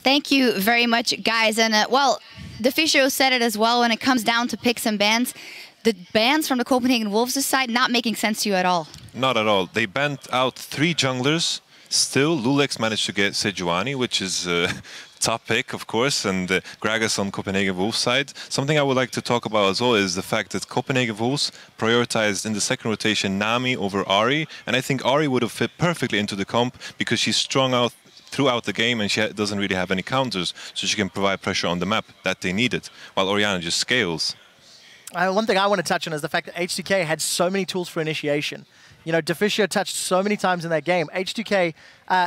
Thank you very much, guys. And well, the Fisio said it as well when it comes down to picks and bans. The bans from the Copenhagen Wolves' side not making sense to you at all. Not at all. They banned out 3 junglers. Still, Lgends managed to get Sejuani, which is top pick, of course, and Gragas on Copenhagen Wolves side. Something I would like to talk about as well is the fact that Copenhagen Wolves prioritized in the second rotation Nami over Ahri, and I think Ahri would have fit perfectly into the comp because she's strung out throughout the game and she doesn't really have any counters, so she can provide pressure on the map that they needed, while Orianna just scales. One thing I want to touch on is the fact that H2K had so many tools for initiation. You know, Deficio touched so many times in that game. H2K,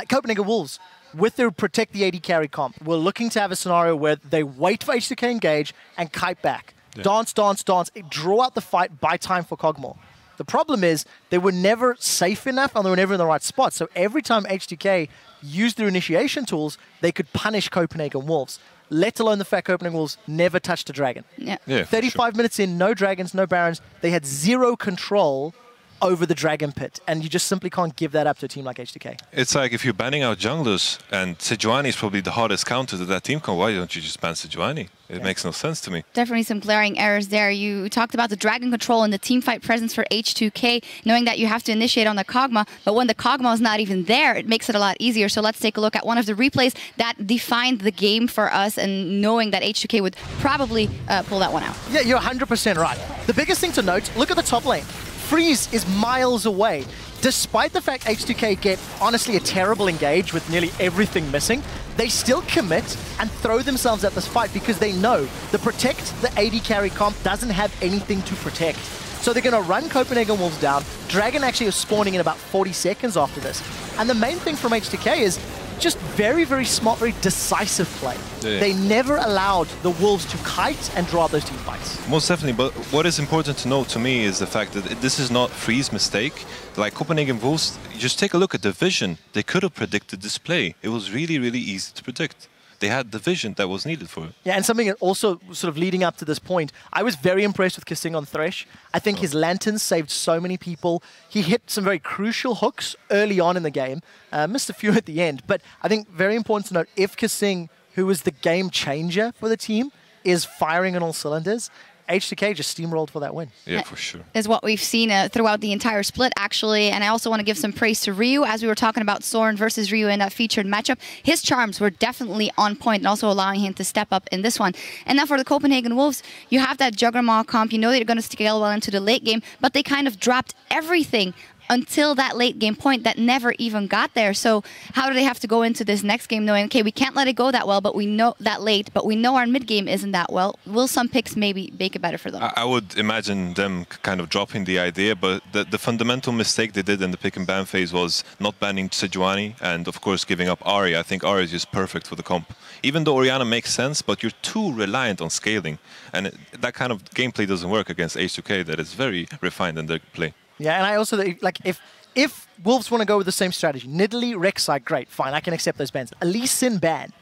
Copenhagen Wolves, with their protect the AD carry comp, were looking to have a scenario where they wait for H2K engage and kite back. Yeah. Dance, dance, dance, draw out the fight, buy time for Kog'Maw. The problem is they were never safe enough and they were never in the right spot. So every time H2K used their initiation tools, they could punish Copenhagen Wolves. Let alone the fact Copenhagen Wolves never touched a dragon. Yeah. 35 minutes in, no dragons, no barons. They had zero control over the dragon pit, and you just simply can't give that up to a team like H2K. It's like if you're banning out junglers, and Sejuani is probably the hardest counter to that team comp, why don't you just ban Sejuani? It makes no sense to me. Definitely some glaring errors there. You talked about the dragon control and the team fight presence for H2K, knowing that you have to initiate on the Kog'Maw, but when the Kog'Maw is not even there, it makes it a lot easier. So let's take a look at one of the replays that defined the game for us, and knowing that H2K would probably pull that one out. Yeah, you're 100% right. The biggest thing to note, look at the top lane. Freeze is miles away. Despite the fact H2K get, honestly, a terrible engage with nearly everything missing, they still commit and throw themselves at this fight because they know the protect, the AD carry comp doesn't have anything to protect. So they're going to run Copenhagen Wolves down. Dragon actually is spawning in about 40 seconds after this. And the main thing from H2K is just very, very smart, very decisive play. Yeah. They never allowed the Wolves to kite and draw those team fights. Most definitely, but what is important to note to me is the fact that this is not Free's mistake. Like Copenhagen Wolves, just take a look at the vision. They could have predicted this play. It was really, really easy to predict. They had the vision that was needed for it. Yeah, and something also sort of leading up to this point, I was very impressed with Kasing on Thresh. I think his lanterns saved so many people. He hit some very crucial hooks early on in the game, missed a few at the end. But I think very important to note, if Kasing, who was the game changer for the team, is firing on all cylinders, H2K just steamrolled for that win. Yeah, for sure. Is what we've seen throughout the entire split, actually. And I also want to give some praise to Ryu. As we were talking about Soren versus Ryu in that featured matchup, his charms were definitely on point and also allowing him to step up in this one. And now for the Copenhagen Wolves, you have that Juggernaut comp. You know they're going to scale well into the late game, but they kind of dropped everything until that late game point that never even got there. So how do they have to go into this next game knowing, okay, we can't let it go that well, but we know that late, but we know our mid game isn't that well. Will some picks maybe make it better for them? I would imagine them kind of dropping the idea, but the fundamental mistake they did in the pick and ban phase was not banning Sejuani and of course giving up Ahri. I think Ahri is just perfect for the comp. Even though Orianna makes sense, but you're too reliant on scaling. And that kind of gameplay doesn't work against H2K that is very refined in their play. Yeah, and I also, like, if Wolves want to go with the same strategy, Nidalee, Rek'Sai, great, fine, I can accept those bans. A Lee Sin ban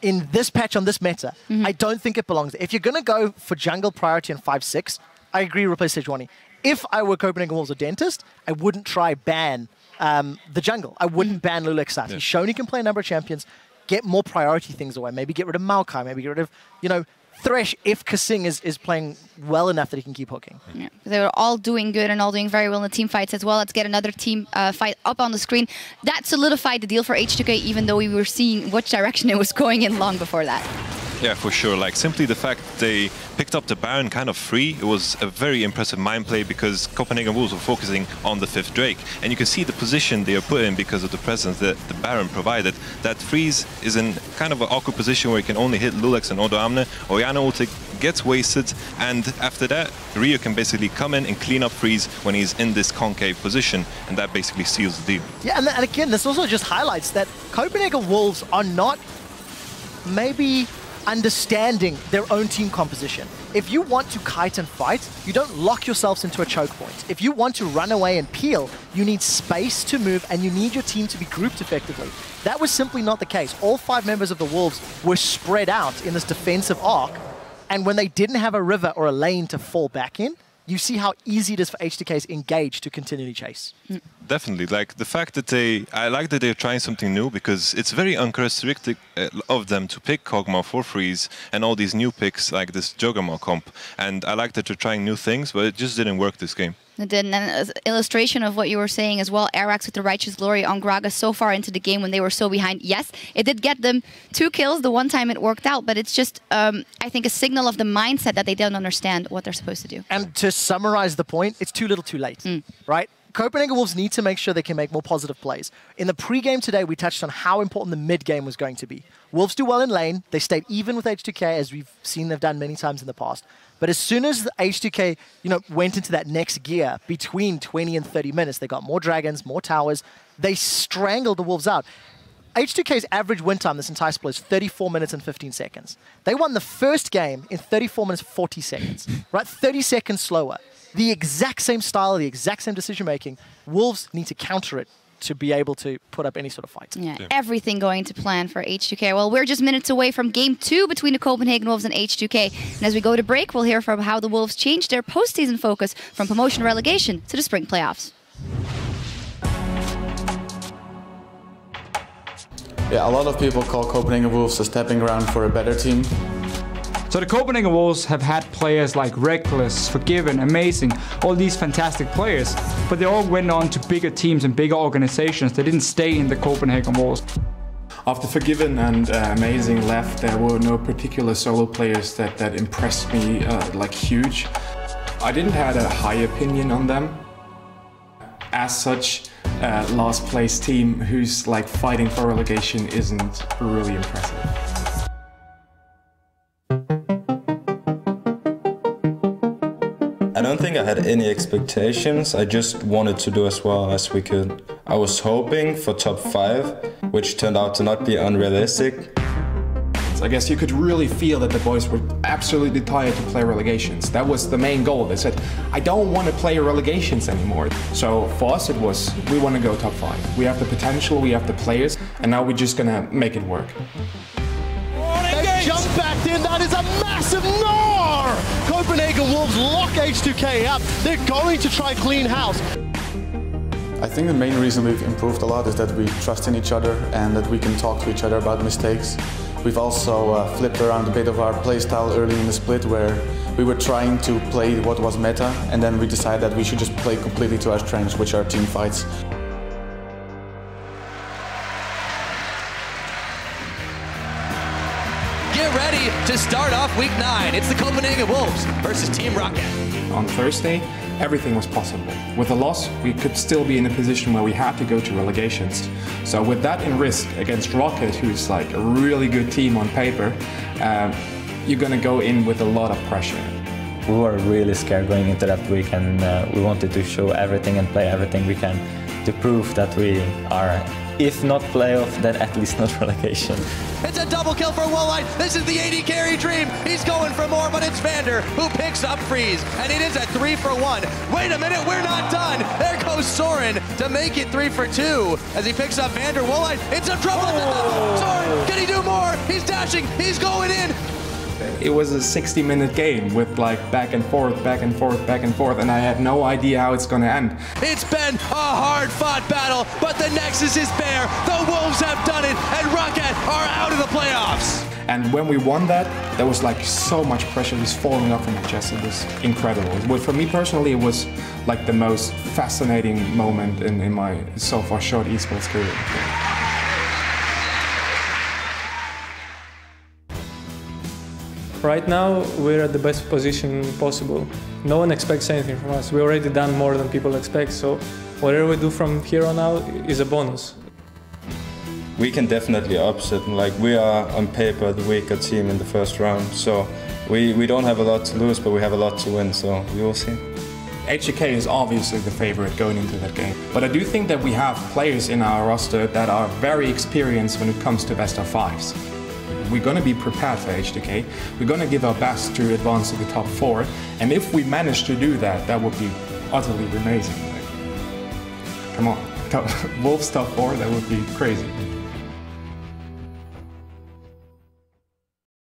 in this patch on this meta, I don't think it belongs. If you're going to go for jungle priority in 5-6, I agree, replace Sejuani. If I were Copenhagen Wolves or Dentist, I wouldn't try ban the jungle. I wouldn't ban Lgends. He's shown he can play a number of champions, get more priority things away, maybe get rid of Maokai, maybe get rid of, you know, Thresh if Kasing is playing well enough that he can keep hooking. Yeah, they were all doing good and all doing very well in the team fights as well. Let's get another team fight up on the screen. That solidified the deal for H2K, even though we were seeing which direction it was going in long before that. Yeah, for sure. Like, simply the fact they picked up the Baron kind of free, it was a very impressive mind play because Copenhagen Wolves were focusing on the 5th Drake. And you can see the position they are put in because of the presence that the Baron provided. That Freeze is in kind of an awkward position where he can only hit Luleks and Odoamne. Orianna ulti gets wasted, and after that, Ryu can basically come in and clean up Freeze when he's in this concave position, and that basically seals the deal. Yeah, and again, this also just highlights that Copenhagen Wolves are not maybe understanding their own team composition. If you want to kite and fight, you don't lock yourselves into a choke point. If you want to run away and peel, you need space to move and you need your team to be grouped effectively. That was simply not the case. All 5 members of the Wolves were spread out in this defensive arc, and when they didn't have a river or a lane to fall back in, you see how easy it is for H2K's Engage to continually chase. Definitely, like the fact that I like that they're trying something new, because it's very uncharacteristic of them to pick Kog'Maw for Freeze and all these new picks like this Juggernaut comp. And I like that they're trying new things, but it just didn't work this game. It didn't. And as illustration of what you were saying as well, Arax with the Righteous Glory on Gragas so far into the game when they were so behind. Yes, it did get them 2 kills the one time it worked out, but it's just, I think, a signal of the mindset that they don't understand what they're supposed to do. And to summarize the point, it's too little too late, right? Copenhagen Wolves need to make sure they can make more positive plays. In the pre-game today, we touched on how important the mid-game was going to be. Wolves do well in lane. They stayed even with H2K, as we've seen they've done many times in the past. But as soon as the H2K, went into that next gear, between 20 and 30 minutes, they got more dragons, more towers. They strangled the Wolves out. H2K's average win time this entire split is 34 minutes and 15 seconds. They won the first game in 34 minutes 40 seconds, right? 30 seconds slower. The exact same style, the exact same decision-making. Wolves need to counter it to be able to put up any sort of fight. Yeah, everything going to plan for H2K. Well, we're just minutes away from Game 2 between the Copenhagen Wolves and H2K. And as we go to break, we'll hear from how the Wolves changed their postseason focus from promotion relegation to the spring playoffs. Yeah, a lot of people call Copenhagen Wolves a stepping ground for a better team. So the Copenhagen Wolves have had players like Reckless, Forgiven, Amazing, all these fantastic players, but they all went on to bigger teams and bigger organizations. They didn't stay in the Copenhagen Wolves. After Forgiven and Amazing left, there were no particular solo players that impressed me like huge. I didn't have a high opinion on them. As such, last place team who's like fighting for relegation isn't really impressive. I don't think I had any expectations. I just wanted to do as well as we could. I was hoping for top 5, which turned out to not be unrealistic. I guess you could really feel that the boys were absolutely tired to play relegations. That was the main goal. They said, I don't want to play relegations anymore. So for us it was, we want to go top 5. We have the potential, we have the players, and now we're just going to make it work. They jump back in, that is a massive gnar! Copenhagen Wolves lock H2K up. They're going to try clean house. I think the main reason we've improved a lot is that we trust in each other and that we can talk to each other about mistakes. We've also flipped around a bit of our playstyle early in the split, where we were trying to play what was meta, and then we decided that we should just play completely to our strengths, which are team fights. Get ready to start off week 9. It's the Copenhagen Wolves versus Team Rocket. On Thursday, everything was possible. With a loss, we could still be in a position where we had to go to relegations. So with that in risk against Rocket, who's like a really good team on paper, you're gonna go in with a lot of pressure. We were really scared going into that week, and we wanted to show everything and play everything we can to prove that we are, if not playoff, then at least not relegation. It's a double kill for Wollite. This is the AD carry dream. He's going for more, but it's Vander who picks up Freeze, and it is a 3 for 1. Wait a minute, we're not done. There goes Soren to make it 3 for 2 as he picks up Vander. Wollite, it's a trouble at the double. Soren, can he do more? He's dashing, he's going in. It was a 60-minute game with like back and forth, back and forth, back and forth, and I had no idea how it's gonna end. It's been a hard-fought battle, but the Nexus is bare. The Wolves have done it, and Rocket are out of the playoffs. And when we won that, there was like so much pressure just falling off from my chest. It was incredible. But for me personally, it was like the most fascinating moment in my so far short esports career. Right now, we're at the best position possible. No one expects anything from us. We already done more than people expect, so whatever we do from here on out is a bonus. We can definitely upset, like we are on paper the weaker team in the first round, so we don't have a lot to lose, but we have a lot to win, so we will see. H2K is obviously the favorite going into that game, but I do think that we have players in our roster that are very experienced when it comes to best of 5s. We're going to be prepared for H2K. We're going to give our best to advance to the top 4. And if we manage to do that, that would be utterly amazing. Like, come on, Wolves top 4, that would be crazy.